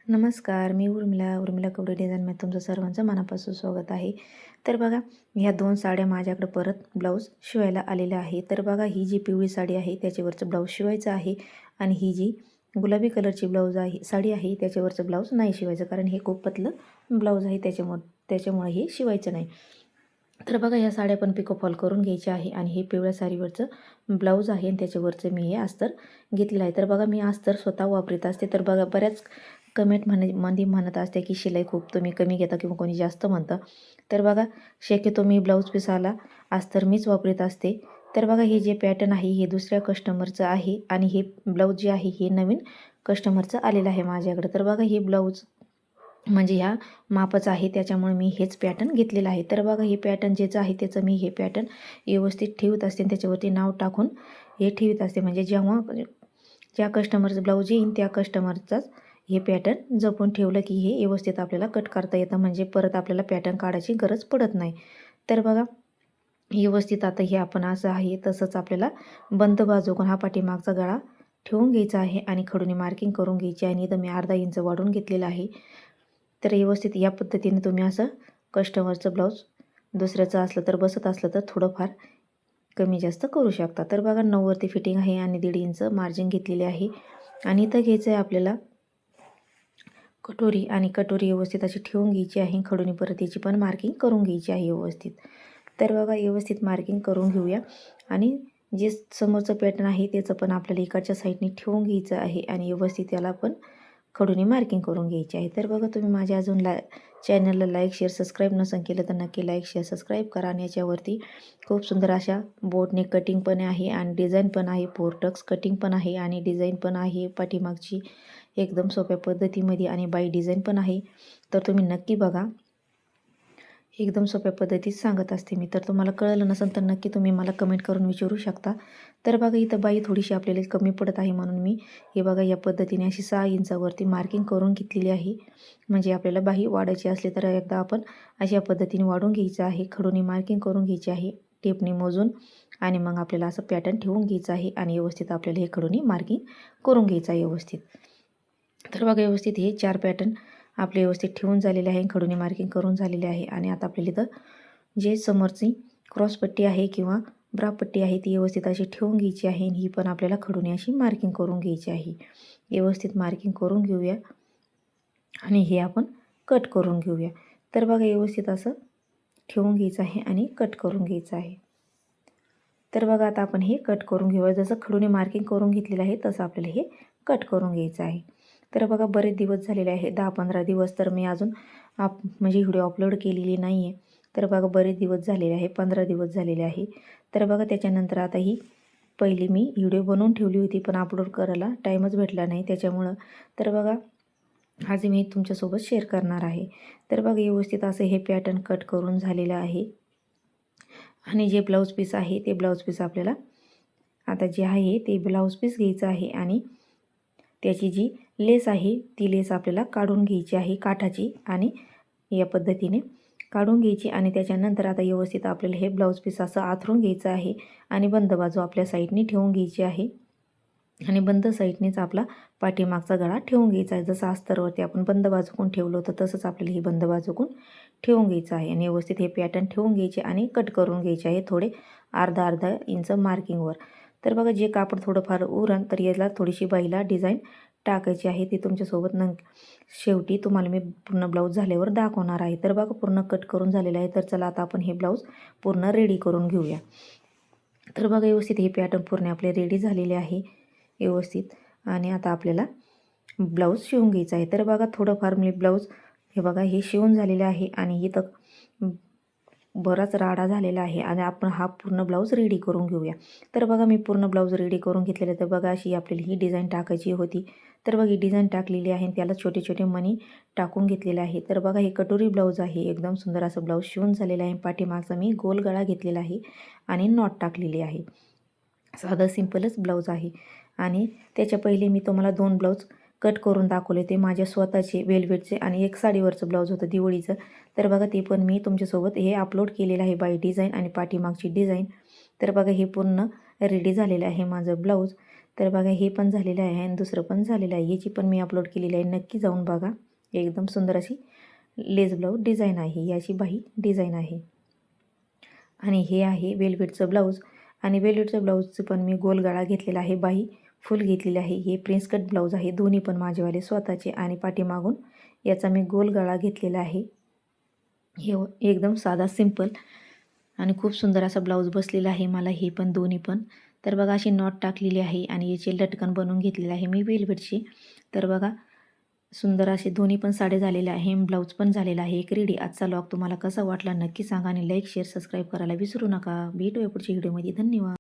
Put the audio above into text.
नमस्कार, मी उर्मिला कपडे डिझाईनमध्ये तुमचं सर्वांचं मनापासून स्वागत आहे. तर बघा, ह्या 2 साड्या माझ्याकडे परत ब्लाऊज शिवायला आलेल्या आहे. तर बघा, ही जी पिवळी साडी आहे त्याच्यावरचं ब्लाऊज शिवायचं आहे आणि ही जी गुलाबी कलरची साडी आहे त्याच्यावरचं ब्लाऊज नाही शिवायचं, कारण हे खूप पतलं ब्लाऊज आहे त्याच्यामुळे हे शिवायचं नाही. तर बघा, ह्या साड्या पण पिको फॉल करून घ्यायच्या आहे आणि हे पिवळ्या साडीवरचं ब्लाऊज आहे आणि त्याच्यावरचं मी हे अस्तर घेतलेलं आहे. तर बघा, मी अस्तर स्वतः वापरत असते. तर बघा, बऱ्याच मध्ये म्हणत असते की शिलाई खूप तुम्ही कमी घेता किंवा कोणी जास्त म्हणतं. तर बघा, शक्यतो मी ब्लाऊज पिसाला अस्तर मीच वापरत असते. तर बघा, हे जे पॅटर्न आहे हे दुसऱ्या कस्टमरचं आहे आणि हे ब्लाऊज जे आहे हे नवीन कस्टमरचं आलेलं आहे माझ्याकडे. तर बघा, हे ब्लाऊज म्हणजे ह्या मापाचं आहे त्याच्यामुळे मी हेच पॅटर्न घेतलेलं आहे. तर बघा, हे पॅटर्न ज्याचं आहे त्याचं मी हे पॅटर्न व्यवस्थित ठेवत असते आणि त्याच्यावरती नाव टाकून हे ठेवत असते. म्हणजे जेव्हा ज्या कस्टमरचं ब्लाऊज येईन त्या कस्टमरचाच हे पॅटर्न जपून ठेवलं की हे व्यवस्थित आपल्याला कट करता येतं, म्हणजे परत आपल्याला पॅटर्न काढायची गरज पडत नाही. तर बघा, व्यवस्थित आता हे आपण असं आहे तसंच आपल्याला बंद बाजूकडून हा पाठीमागचा गळा ठेवून घ्यायचा आहे आणि खडूने मार्किंग करून घ्यायची आणि इथं मी अर्धा इंच वाढून घेतलेलं आहे. तर व्यवस्थित या पद्धतीने तुम्ही असं कस्टमरचं ब्लाऊज दुसऱ्याचं असलं तर बसत असलं तर थोडंफार कमी जास्त करू शकता. तर बघा, 9वरती फिटिंग आहे आणि 1.5 इंच मार्जिन घेतलेली आहे आणि इथं घ्यायचं आहे आपल्याला कटोरी आणि कटोरी व्यवस्थित अशी ठेवून घ्यायची आहे. खडूनी परत याची पण मार्किंग करून घ्यायची आहे व्यवस्थित. तर बघा, व्यवस्थित मार्किंग करून घेऊया आणि जे समोरचं पॅटर्न आहे त्याचं पण आपल्याला इकडच्या साईडने ठेवून घ्यायचं आहे आणि व्यवस्थित त्याला पण खडूनी मार्किंग करून घ्यायची आहे. तर बघा, तुम्ही माझ्या अजून चॅनलला लाईक शेअर सबस्क्राईब नसेल केलं तर नक्की लाईक शेअर सबस्क्राईब करा आणि याच्यावरती खूप सुंदर अशा बोटने कटिंग पण आहे आणि डिझाईन पण आहे, पोर्टक्स कटिंग पण आहे आणि डिझाईन पण आहे पाठीमागची एकदम सोप्या पद्धतीमध्ये आणि बाई डिझाईन पण आहे. तर तुम्ही नक्की बघा, एकदम सोप्या पद्धतीत सांगत असते मी. तर तुम्हाला कळलं नसेल तर नक्की तुम्ही मला कमेंट करून विचारू शकता. तर बघा, इथं बाई थोडीशी आपल्याला कमी पडत आहे म्हणून मी हे बघा या पद्धतीने अशी 6 इंचावरती मार्किंग करून घेतलेली आहे. म्हणजे आपल्याला बाई वाढायची असली तर एकदा आपण अशा पद्धतीने वाढून घ्यायचं आहे, खडूनी मार्किंग करून घ्यायची आहे, टेपने मोजून आणि मग आपल्याला असं पॅटर्न ठेवून घ्यायचं आहे आणि व्यवस्थित आपल्याला हे खडूनी मार्किंग करून घ्यायचं आहे व्यवस्थित. तर बघा, व्यवस्थित हे 4 पॅटर्न आपले व्यवस्थित ठेवून झालेले आहे, खडूनी मार्किंग करून झालेले आहे आणि आता आपल्याला इथं जे समोरची क्रॉसपट्टी आहे किंवा ब्रापट्टी आहे ती व्यवस्थित अशी ठेवून घ्यायची आहे आणि ही पण आपल्याला खडूने अशी मार्किंग करून घ्यायची आहे. व्यवस्थित मार्किंग करून घेऊया आणि हे आपण कट करून घेऊया. तर बघा, व्यवस्थित असं ठेवून घ्यायचं आहे आणि कट करून घ्यायचं आहे. तर बघा, आता आपण हे कट करून घेऊया. जसं खडूने मार्किंग करून घेतलेलं आहे तसं आपल्याला हे कट करून घ्यायचं आहे. तर बघा, बरेच दिवस झालेले आहे, 10-15 दिवस तर मी अजून म्हणजे व्हिडिओ अपलोड केलेली नाही आहे. तर बघा, बरेच दिवस झालेले आहे, 15 दिवस झालेले आहे. तर बघा, त्याच्यानंतर आता ही पहिली मी व्हिडिओ बनवून ठेवली होती पण अपलोड करायला टाईमच भेटला नाही त्याच्यामुळं. तर बघा, आज मी तुमच्यासोबत शेअर करणार आहे. तर बघा, व्यवस्थित असं हे पॅटर्न कट करून झालेलं आहे आणि जे ब्लाऊज पीस आहे ते ब्लाऊज पीस आपल्याला आता जे आहे ते ब्लाऊज पीस घ्यायचं आहे आणि त्याची जी लेस आहे ती लेस आपल्याला काढून घ्यायची आहे काठाची आणि या पद्धतीने काढून घ्यायची आणि त्याच्यानंतर आता व्यवस्थित आपल्याला हे ब्लाऊज पीस असं आथरून घ्यायचं आहे आणि बंद बाजू आपल्या साईडने ठेवून घ्यायची आहे आणि बंद साईडनेच आपला पाठीमागचा गळा ठेवून घ्यायचा आहे. जसं अस्तरवरती आपण बंद बाजूकून ठेवलं होतं तसंच आपल्याला ही बंद बाजूकून ठेवून घ्यायचं आहे आणि व्यवस्थित हे पॅटर्न ठेवून घ्यायचे आणि कट करून घ्यायचे आहे थोडे अर्धा इंच मार्किंगवर. तर बघा, जे कापड थोडंफार उरण तर याला थोडीशी बाईला डिझाईन टाकायची आहे ती तुमच्यासोबत शेवटी तुम्हाला मी पूर्ण ब्लाऊज झाल्यावर दाखवणार आहे. तर बघा, पूर्ण कट करून झालेलं आहे. तर चला आता आपण हे ब्लाऊज पूर्ण रेडी करून घेऊया. तर बघा, व्यवस्थित हे पॅटर्न पूर्ण आपले रेडी झालेले आहे व्यवस्थित आणि आता आपल्याला ब्लाऊज शिवून घ्यायचं आहे. तर बघा, थोडंफार मी ब्लाऊज हे बघा हे शिवून झालेलं आहे आणि इथं बराच राडा झालेला आहे आणि आपण हा पूर्ण ब्लाऊज रेडी करून घेऊया. तर बघा, मी पूर्ण ब्लाऊज रेडी करून घेतलेलं. तर बघा, अशी आपल्याला ही डिझाईन टाकायची होती. तर बघा, ही डिझाईन टाकलेली आहे आणि त्याला छोटे छोटे मणी टाकून घेतलेले आहे. तर बघा, हे कटोरी ब्लाऊज आहे, एकदम सुंदर असं ब्लाऊज शिवून झालेलं आहे. पाठीमागचा मी गोल गळा घेतलेला आहे आणि नॉट टाकलेली आहे. साधं सिंपलच ब्लाऊज आहे आणि त्याच्या पहिले मी तुम्हाला 2 ब्लाऊज कट करून दाखवले. ते माझ्या स्वतःचे वेलवेटचे आणि एक साडीवरचं ब्लाऊज होतं दिवाळीचं. तर बघा, ते पण मी तुमच्यासोबत हे अपलोड केलेलं आहे बाय डिझाईन आणि पाठीमागची डिझाईन. तर बघा, हे पूर्ण रेडी झालेलं आहे माझं ब्लाऊज. तर बघा हे पण झालेलं आहे आणि दुसरं पण झालेलं आहे. याची पण मी अपलोड केलेली आहे, नक्की जाऊन बघा. एकदम सुंदर अशी लेस ब्लाऊज डिझाईन आहे, याची बाही डिझाईन आहे. आणि हे आहे वेलवेटचं ब्लाऊज आणि वेलवेटचं ब्लाऊजचं पण मी गोल गळा घेतलेला आहे, बाही फुल घेतलेली आहे. हे प्रिन्स कट ब्लाऊज आहे, दोन्ही पण माझेवाले स्वतःचे आणि पाठीमागून याचा मी गोल गळा घेतलेला आहे. हे एकदम साधा सिंपल आणि खूप सुंदर असा ब्लाऊज बसलेला आहे मला हे पण दोन्ही पण. तर बघा अशी नॉट टाकलेली आहे आणि याचे लटकन बनवून घेतलेले आहे मी वेलवेटची. तर बघा सुंदर असे दोन्ही पण साडे झालेले आहे, ब्लाऊज पण झालेला आहे एक रेडी. आजचा व्लॉग तुम्हाला कसा वाटला नक्की सांगा आणि लाईक शेअर सबस्क्राईब करायला विसरू नका. भेटूया पुढच्या व्हिडिओमध्ये. धन्यवाद.